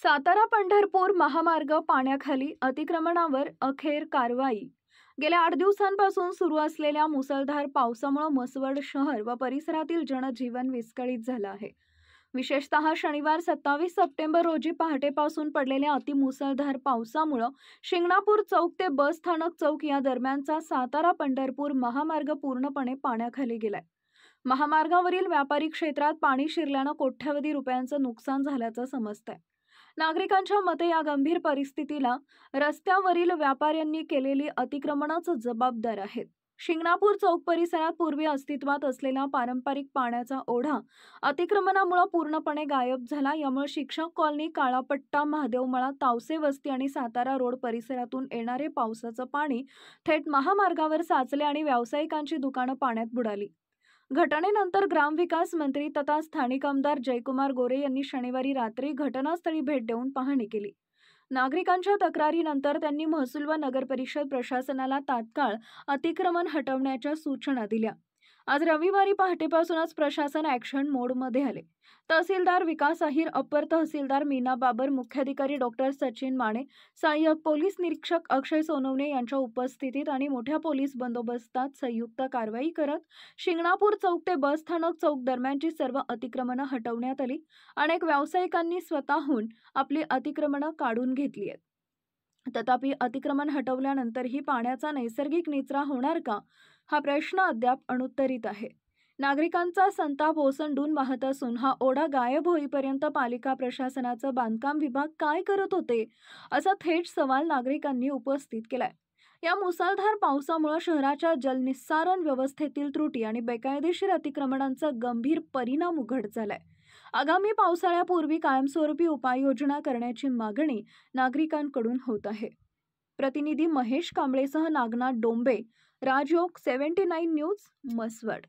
सातारा पंढरपूर महामार्ग पाण्याखाली अतिक्रमणावर अखेर कारवाई। गेल्या 8 दिवसांपासून सुरू असलेल्या मुसळधार पावसामुळे म्हसवड शहर व परिसरातील जनजीवन विस्कळीत झालं आहे। विशेषतः शनिवार 27 सप्टेंबर रोजी पहाटेपासून पडलेल्या अतिमुसळधार पावसामुळे शिंगणापूर चौक ते बस स्थानक चौक या दरम्यानचा सातारा पंढरपूर महामार्ग पूर्णपणे पाण्याखाली गेलाय। महामार्गावरील व्यापारी क्षेत्रात पाणी शिरल्यानं कोट्यवधी रुपयांचं नुकसान झाल्याचं समजतंय। नागरिकांच्या मते या गंभीर परिस्थितीला रस्त्यावरील व्यापाऱ्यांनी केलेली अतिक्रमणच जबाबदार आहेत। शिंगणापूर चौक परिसरात पूर्वी अस्तित्वात असलेला पारंपरिक पाण्याचा ओढा अतिक्रमणामुळे पूर्णपणे गायब झाला। यामुळे शिक्षक कॉलनी, काळापट्टा, महादेवमळा, तावसे वस्ती आणि सातारा रोड परिसरातून येणारे पावसाचं पाणी थेट महामार्गावर साचले आणि व्यावसायिकांची दुकानं पाण्यात बुडाली। घटनेनंतर ग्रामविकास मंत्री तथा स्थानिक आमदार जयकुमार गोरे यांनी शनिवारी रात्री घटनास्थळी भेट देऊन पाहणी केली। नागरिकांच्या तक्रारीनंतर त्यांनी महसूल व नगरपरिषद प्रशासनाला तात्काळ अतिक्रमण हटवण्याच्या सूचना दिल्या। आज रविवारी पहाटेपासूनच प्रशासन ॲक्शन मोडमध्ये आले। तहसीलदार विकास अहिर, अप्पर तहसीलदार मीना बाबर, मुख्याधिकारी डॉक्टर सचिन माने, सहाय्यक पोलीस निरीक्षक अक्षय सोनवणे यांच्या उपस्थितीत आणि मोठ्या पोलीस बंदोबस्तात संयुक्त कारवाई करत शिंगणापूर चौक ते बस स्थानक चौक दरम्यानची सर्व अतिक्रमणं हटवण्यात आली। अनेक व्यावसायिकांनी स्वतःहून आपली अतिक्रमणं काढून घेतली आहेत। तथापि अतिक्रमण हटवल्यानंतरही पाण्याचा नैसर्गिक निचरा होणार का, हा प्रश्न अद्याप अनुत्तरित आहे। नागरिकांचा संताप ओसंडून वाहत असून हा ओढा गायब होईपर्यंत पालिका प्रशासनाचं बांधकाम विभाग काय करत होते, असा थेट सवाल नागरिकांनी उपस्थित केलाय। या मुसळधार पावसामुळे शहराच्या जलनिस्सारण व्यवस्थेतील त्रुटी आणि बेकायदेशीर अतिक्रमणांचा गंभीर परिणाम उघड झालाय। आगामी पावसाळ्यापूर्वी कायमस्वरूपी उपाययोजना करण्याची मागणी नागरिकांकडून होत आहे। प्रतिनिधी महेश कांबळेसह नागनाथ डोंबे, राजयोग 79 न्यूज, म्हसवड।